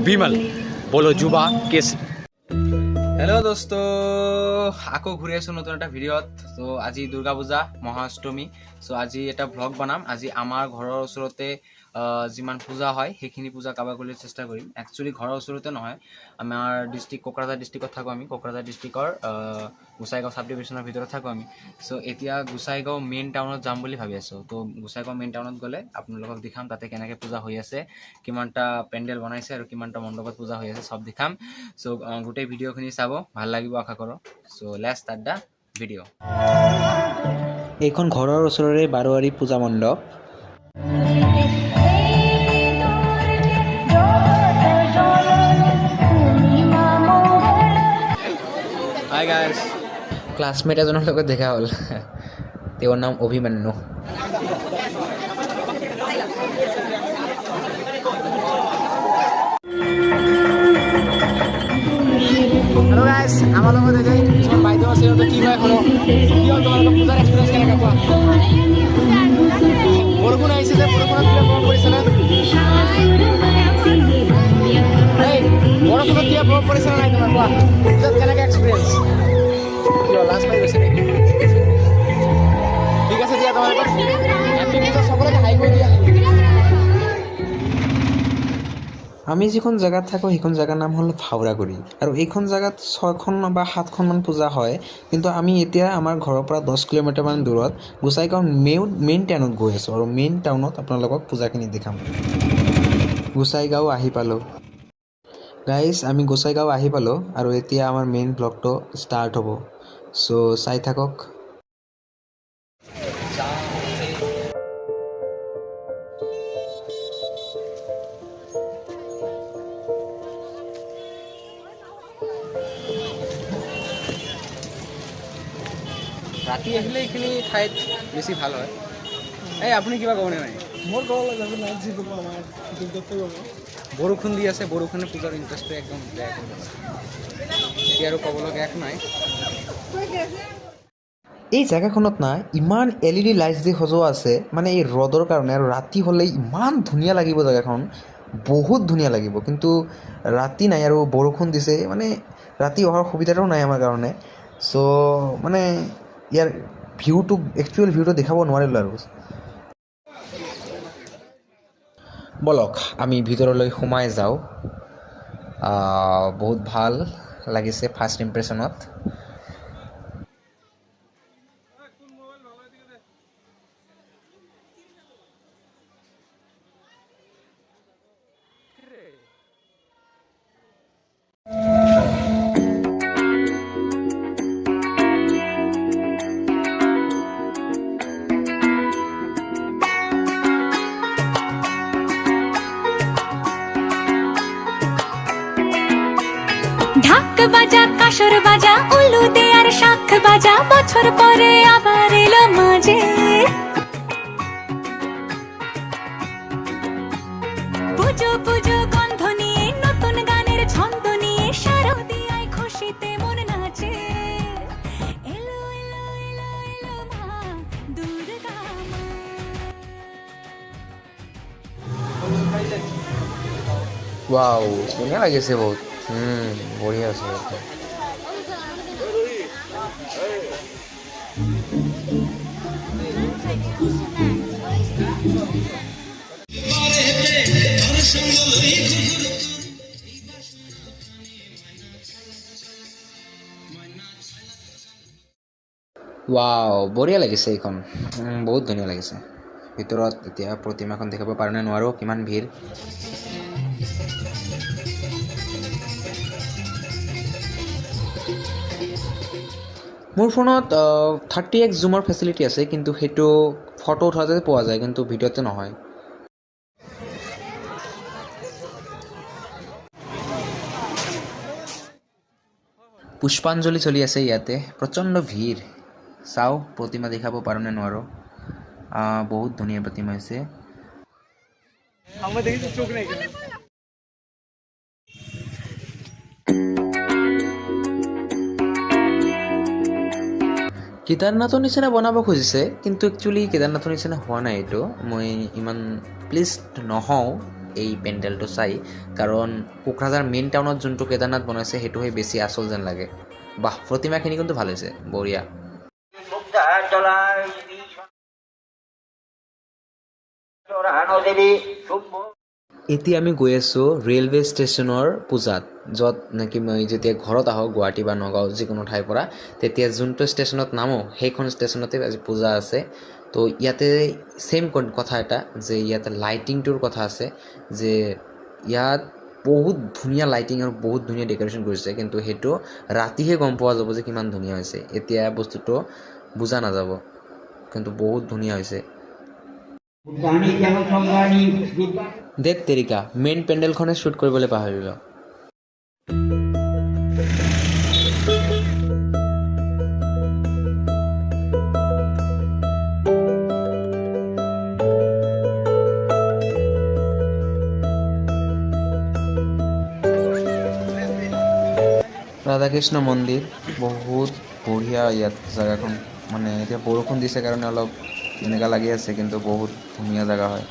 বিমল বলো যুবা কেসি। হেল্ল' দোস্ত, আকৌ ঘূৰি আছোঁ নতুন এটা ভিডিঅ'ত। ত' আজি দুৰ্গা পূজা মহাষ্টমী। চ' আজি এটা ভ্লগ বনাম। আজি আমাৰ ঘৰৰ ওচৰতে যিমান পূজা হয় সেইখিনি পূজা কাভাৰ কৰিবলৈ চেষ্টা কৰিম। একচুৱেলি ঘৰৰ ওচৰতে নহয়, আমাৰ ডিষ্ট্ৰিক্ট কোকৰাঝাৰ ডিষ্ট্ৰিক্টত থাকোঁ আমি। কোকৰাঝাৰ ডিষ্ট্ৰিক্টৰ গোসাইগাঁও চাব ডিভিশ্যনৰ ভিতৰত থাকোঁ আমি। চ' এতিয়া গোসাইগাঁও মেইন টাউনত যাম বুলি ভাবি আছোঁ। ত' গোসাইগাঁও মেইন টাউনত গ'লে আপোনালোকক দেখাম তাতে কেনেকৈ পূজা হৈ আছে, কিমানটা পেণ্ডেল বনাইছে আৰু কিমানটা মণ্ডপত পূজা হৈ আছে, চব দেখাম। চ' গোটেই ভিডিঅ'খিনি চাব, ভাল লাগিব আশা কৰোঁ। চ' লেটছ ষ্টাৰ্ট দ্য ভিডিঅ'। এইখন ঘৰৰ ওচৰৰে বাৰোৱাৰী পূজা মণ্ডপ। হাই গাইজ, ক্লাছমেট এজনৰ লগত দেখা হ'ল। তেওঁৰ নাম অভিমন্যু। হেল্ল' গাইজ, আমাৰ লগত এতিয়া কিছুমান বাইদেউ আছে। সিহঁতে কি হয় শুনো। কি হ'ল তোমালোকৰ পূজাৰ এক্সপিৰিয়েঞ্চ কেনেকৈ কোৱা? বৰষুণ আহিছে যে, বৰষুণত কিবা প্ৰভাৱ পৰিছেনে? এই বৰষুণত কিবা প্ৰভাৱ পৰিছেনে নাই তোমাৰ কোৱা? পূজাত কেনেকৈ এক্সপিৰিয়েঞ্চ? কিয় লাজ পাই গৈছে নেকি? ঠিক আছে দিয়া, তোমালোকৰ হেপী পূজা, সকলোকে হাই কৰি দিয়া। আমি যিখন জেগাত থাকোঁ সেইখন জেগাৰ নাম হ'ল ভাওৰাগুৰি, আৰু এইখন জেগাত 6খন বা 7খনমান পূজা হয়। কিন্তু আমি এতিয়া আমাৰ ঘৰৰ পৰা 10 কিলোমিটাৰমান দূৰত গোসাইগাঁও মেইন টাউনত গৈ আছোঁ, আৰু মেইন টাউনত আপোনালোকক পূজাখিনি দেখাম। গোসাইগাঁও আহি পালোঁ গাইজ, আমি গোসাইগাঁও আহি পালোঁ, আৰু এতিয়া আমাৰ মেইন ব্লগটো ষ্টাৰ্ট হ'ব। চ' চাই থাকক। ৰাতি আহিলে এইখিনি ঠাইত বেছি ভাল হয়। এই আপুনি কিবা ক'বনে নাই? মোৰ ক'ব লাগে নাইট যি ক'ব আমাৰ দিগদাৰটো হ'ব। বৰষুণ দি আছে, বৰষুণে পূজাৰ ইণ্টাৰেষ্টটো একদম বেয়া কৰি দিব। এতিয়া আৰু ক'ব লগা একো নাই। এই জেগাখনত না ইমান LED লাইটছ দি সজোৱা আছে, মানে এই ৰ'দৰ কাৰণে, আৰু ৰাতি হ'লে ইমান ধুনীয়া লাগিব জেগাখন, বহুত ধুনীয়া লাগিব। কিন্তু ৰাতি নাই, আৰু বৰষুণ দিছে, মানে ৰাতি অহাৰ সুবিধাটো নাই আমাৰ কাৰণে। চ' মানে ইয়াৰ একচুৱেল ভিউটো দেখাব নোৱাৰিলোঁ আৰু। ব'লক আমি ভিতৰলৈ সোমাই যাওঁ। বহুত ভাল লাগিছে ফাৰ্ষ্ট ইম্প্ৰেশ্যনত। ঢাক বাজা, কাসর বাজা, উলু দে আর শাখ বাজা, বছর পরে আবার এলো মাঝে। পুজো পুজো গন্ধ নিয়ে, নতুন গানের ছন্দ নিয়ে, শারদিয়ায় খুশিতে মন নাচে। এলো এলো এলো এলো মা দুর্গা মা। ৱাও, ধুনীয়া লাগিছে বহুত। বঢ়িয়া আছে একদম। ৱাও, বঢ়িয়া লাগিছে এইখন, বহুত ধুনীয়া লাগিছে। ভিতৰত এতিয়া প্ৰতিমাখন দেখাব পাৰোঁ নে নোৱাৰোঁ, কিমান ভিৰ। মোৰ ফোনত 30x জুমৰ ফেচিলিটি আছে, কিন্তু সেইটো ফটো উঠাওঁতে পোৱা যায়, কিন্তু ভিডিঅ'তে নহয়। পুষ্পাঞ্জলি চলি আছে ইয়াতে, প্ৰচণ্ড ভিৰ। চাওঁ প্ৰতিমা দেখাব পাৰোঁ নে নোৱাৰোঁ। বহুত ধুনীয়া প্ৰতিমা হৈছে। আমৰা দেখেছি চোখ নেই কেন। কেদাৰনাথৰ নিচিনা বনাব খুজিছে, কিন্তু একচুৱেলি কেদাৰনাথৰ নিচিনা হোৱা নাই এইটো। মই ইমান প্লিজড নহওঁ এই পেণ্ডেলটো চাই, কাৰণ কোকৰাঝাৰ মেইন টাউনত যোনটো কেদাৰনাথ বনাইছে সেইটোহে বেছি আচল যেন লাগে। বাহ, প্ৰতিমাখিনি কিন্তু ভাল হৈছে, বঢ়িয়া। এতিয়া আমি গৈ আছোঁ ৰেলৱে ষ্টেচনৰ পূজাত, য'ত নেকি মই যেতিয়া ঘৰত আহোঁ গুৱাহাটী বা নগাঁও যিকোনো ঠাইৰ পৰা, তেতিয়া যোনটো ষ্টেচনত নামো সেইখন ষ্টেচনতে আজি পূজা আছে। তো ইয়াতে ছেইম কথা এটা যে ইয়াতে লাইটিংটোৰ কথা আছে, যে ইয়াত বহুত ধুনীয়া লাইটিং আৰু বহুত ধুনীয়া ডেক'ৰেশ্যন কৰিছে, কিন্তু সেইটো ৰাতিহে গম পোৱা যাব যে কিমান ধুনীয়া হৈছে। এতিয়া বস্তুটো বুজা নাযাব, কিন্তু বহুত ধুনীয়া হৈছে। দেখ তেৰিকা, মেইন পেণ্ডেলখনে শ্বুট কৰিবলৈ পাহৰিলোঁ। ৰাধাকৃষ্ণ মন্দিৰ বহুত বঢ়িয়া। ইয়াত জেগাখন মানে এতিয়া বৰষুণ দিছে কাৰণে অলপ এনেকুৱা লাগি আছে, কিন্তু বহুত ধুনীয়া জেগা হয়।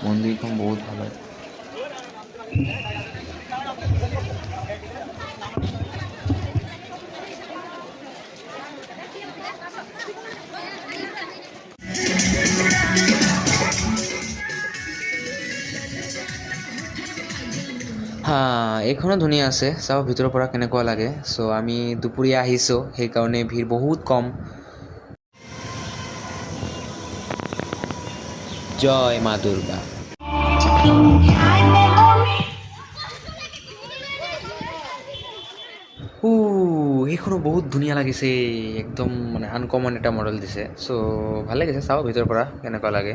মন্দিৰখন বহুত ভাল হয়। এইখনো ধুনীয়া আছে, চাওঁ ভিতৰৰ পৰা কেনেকুৱা লাগে। চ' আমি দুপৰীয়া আহিছোঁ, সেইকাৰণে ভিৰ বহুত কম। জয় মা দুৰ্গা। সেইখনো বহুত ধুনীয়া লাগিছে, একদম মানে আনকমন এটা মডেল দিছে। চ' ভাল লাগিছে, চাওঁ ভিতৰৰ পৰা কেনেকুৱা লাগে।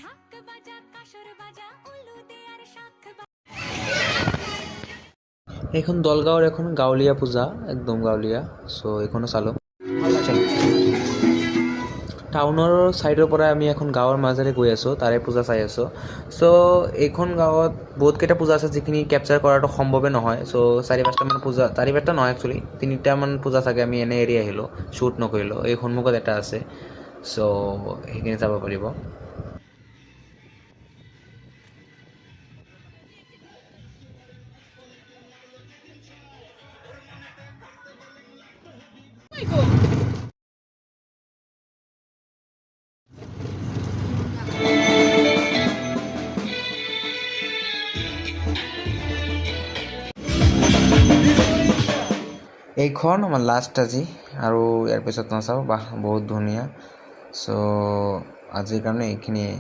ঢাক বাজা কাসৰ বাজা উলু দে আৰ শাখ এইখন দলগাঁৱৰ এখন গাঁৱলীয়া পূজা, একদম গাঁৱলীয়া। চ' এইখনো চালোঁ। টাউনৰ ছাইডৰ পৰা আমি এখন গাঁৱৰ মাজেৰে গৈ আছোঁ, তাৰে পূজা চাই আছোঁ। চ' এইখন গাঁৱত বহুতকেইটা পূজা আছে যিখিনি কেপচাৰ কৰাটো সম্ভৱে নহয়। চ' 4-5টামান পূজা, 4-5টা নহয় একচুৱেলি 3টামান পূজা চাগে আমি এনে এৰি আহিলোঁ, শ্বুট নকৰিলোঁ। এই সন্মুখত এটা আছে, চ' সেইখিনি চাব পাৰিব। এইখন আমাৰ লাষ্ট আজি, আৰু ইয়াৰ পিছত নাচাওঁ। বাহ, বহুত ধুনীয়া। চ' আজিৰ কাৰণে এইখিনিয়ে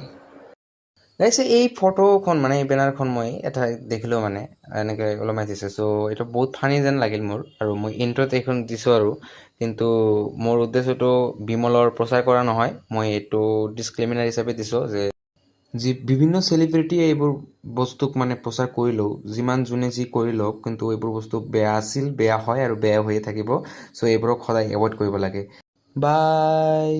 গাইছে। এই ফটোখন মানে এই বেনাৰখন মই এটা দেখিলোঁ, মানে এনেকৈ ওলমাই দিছে। চ' এইটো বহুত ফানি যেন লাগিল মোৰ, আৰু মই ইণ্ট্ৰ'ত এইখন দিছোঁ আৰু। কিন্তু মোৰ উদ্দেশ্যটো বিমলৰ প্ৰচাৰ কৰা নহয়, মই এইটো ডিছক্লেইমাৰ হিচাপে দিছোঁ যে বিভিন্ন চেলিব্ৰিটিয়ে এইবোৰ বস্তুক মানে প্ৰচাৰ কৰিলেও, যিমান যোনে যি কৰি লওক, কিন্তু এইবোৰ বস্তু বেয়া আছিল, বেয়া হয় আৰু বেয়া হৈয়ে থাকিব। চ' এইবোৰক সদায় এভইড কৰিব লাগে। বাই।